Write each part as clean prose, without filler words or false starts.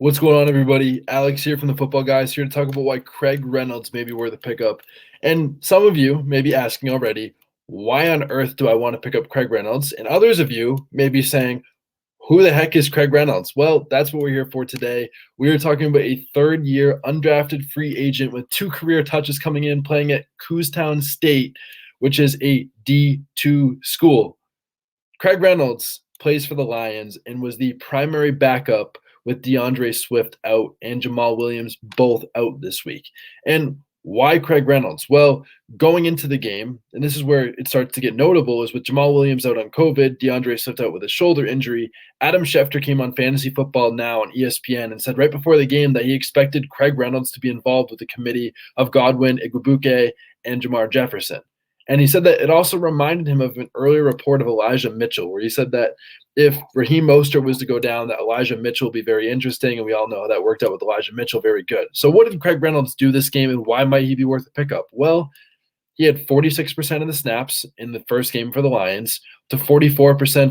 What's going on, everybody? Alex here from the Football Guys, here to talk about why Craig Reynolds may be worth a pickup. And some of you may be asking already, why on earth do I want to pick up Craig Reynolds? And others of you may be saying, who the heck is Craig Reynolds? Well, that's what we're here for today. We are talking about a third-year undrafted free agent with 2 career touches coming in, playing at Coos State, which is a D2 school. Craig Reynolds plays for the Lions and was the primary backup with Deandre Swift out and Jamal Williams both out this week. And why Craig Reynolds? Well, going into the game, and this is where it starts to get notable, is with Jamal Williams out on COVID, Deandre Swift out with a shoulder injury. Adam Schefter came on Fantasy Football Now on ESPN and said right before the game that he expected Craig Reynolds to be involved with the committee of Godwin, Igwebuike, and Jamar Jefferson. And he said that it also reminded him of an earlier report of Elijah Mitchell, where he said that if Raheem Mostert was to go down, that Elijah Mitchell would be very interesting. And we all know how that worked out with Elijah Mitchell very good. So what did Craig Reynolds do this game, and why might he be worth a pickup? Well, he had 46% of the snaps in the first game for the Lions to 44%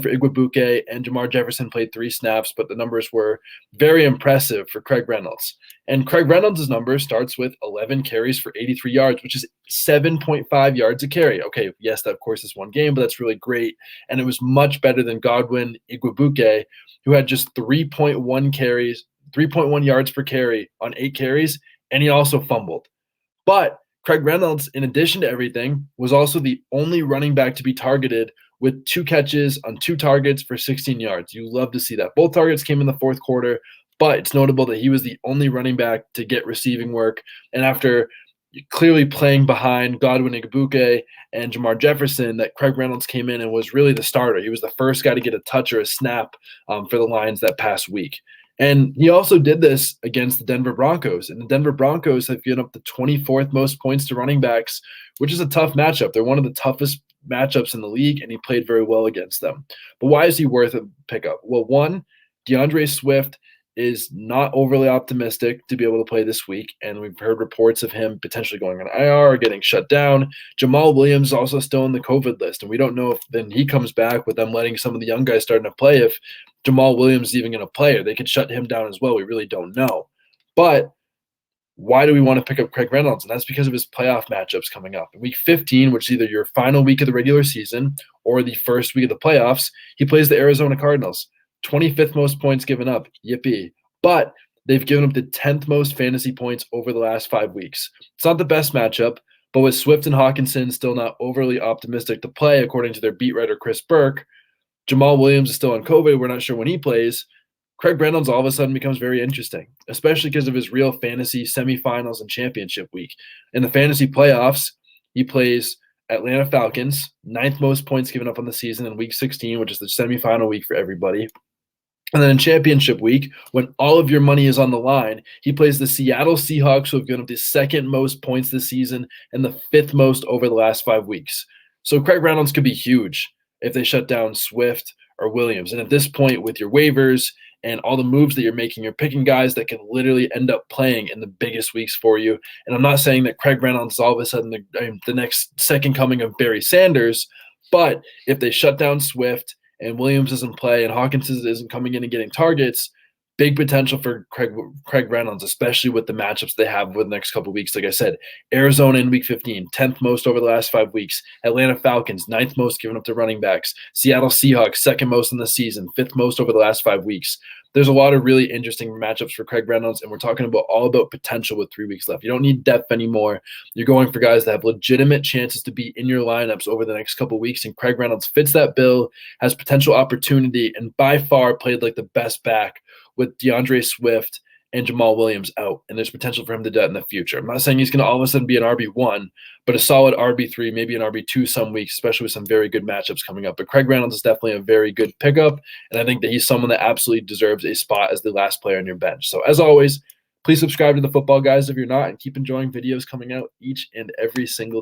for Igwebuike, and Jamar Jefferson played 3 snaps, but the numbers were very impressive for Craig Reynolds. And Craig Reynolds' number starts with 11 carries for 83 yards, which is 7.5 yards a carry. Okay, yes, that of course is one game, but that's really great. And it was much better than Godwin, Igwebuike, who had just 3.1 carries, 3.1 yards per carry on 8 carries, and he also fumbled. But Craig Reynolds, in addition to everything, was also the only running back to be targeted with 2 catches on 2 targets for 16 yards. You love to see that. Both targets came in the fourth quarter, but it's notable that he was the only running back to get receiving work. And after clearly playing behind Godwin, Igwebuike, and Jamar Jefferson, that Craig Reynolds came in and was really the starter. He was the first guy to get a touch or a snap for the Lions that past week. And he also did this against the Denver Broncos. And the Denver Broncos have given up the 24th most points to running backs, which is a tough matchup. They're one of the toughest matchups in the league, and he played very well against them. But why is he worth a pickup? Well, one, Deandre Swift is not overly optimistic to be able to play this week, and we've heard reports of him potentially going on IR or getting shut down. Jamal Williams is also still in the COVID list, and we don't know if then he comes back with them letting some of the young guys starting to play, if Jamal Williams is even going to play, or they could shut him down as well. We really don't know. But why do we want to pick up Craig Reynolds? And that's because of his playoff matchups coming up. In week 15, which is either your final week of the regular season or the first week of the playoffs, he plays the Arizona Cardinals. 25th most points given up. Yippee. But they've given up the 10th most fantasy points over the last 5 weeks. It's not the best matchup, but with Swift and Hawkinson still not overly optimistic to play, according to their beat writer Chris Burke, Jamal Williams is still on COVID. We're not sure when he plays. Craig Reynolds all of a sudden becomes very interesting, especially because of his real fantasy semifinals and championship week. In the fantasy playoffs, he plays Atlanta Falcons, 9th most points given up on the season in week 16, which is the semifinal week for everybody. And then in championship week, when all of your money is on the line, he plays the Seattle Seahawks, who have given up the 2nd most points this season and the 5th most over the last 5 weeks. So Craig Reynolds could be huge if they shut down Swift or Williams. And at this point, with your waivers and all the moves that you're making, you're picking guys that can literally end up playing in the biggest weeks for you. And I'm not saying that Craig Reynolds is all of a sudden the next second coming of Barry Sanders, but if they shut down Swift and Williams doesn't play and Hawkins isn't coming in and getting targets, big potential for Craig Reynolds, especially with the matchups they have with the next couple of weeks. Like I said, Arizona in week 15, 10th most over the last 5 weeks. Atlanta Falcons, 9th most given up to running backs. Seattle Seahawks, 2nd most in the season, 5th most over the last 5 weeks. There's a lot of really interesting matchups for Craig Reynolds, and we're talking about all about potential with 3 weeks left. You don't need depth anymore. You're going for guys that have legitimate chances to be in your lineups over the next couple of weeks, and Craig Reynolds fits that bill, has potential opportunity, and by far played like the best back with Deandre Swift and Jamal Williams out, and there's potential for him to do that in the future. I'm not saying he's going to all of a sudden be an RB1, but a solid RB3, maybe an RB2 some weeks, especially with some very good matchups coming up. But Craig Reynolds is definitely a very good pickup, and I think that he's someone that absolutely deserves a spot as the last player on your bench. So as always, please subscribe to the Football Guys if you're not, and keep enjoying videos coming out each and every single day.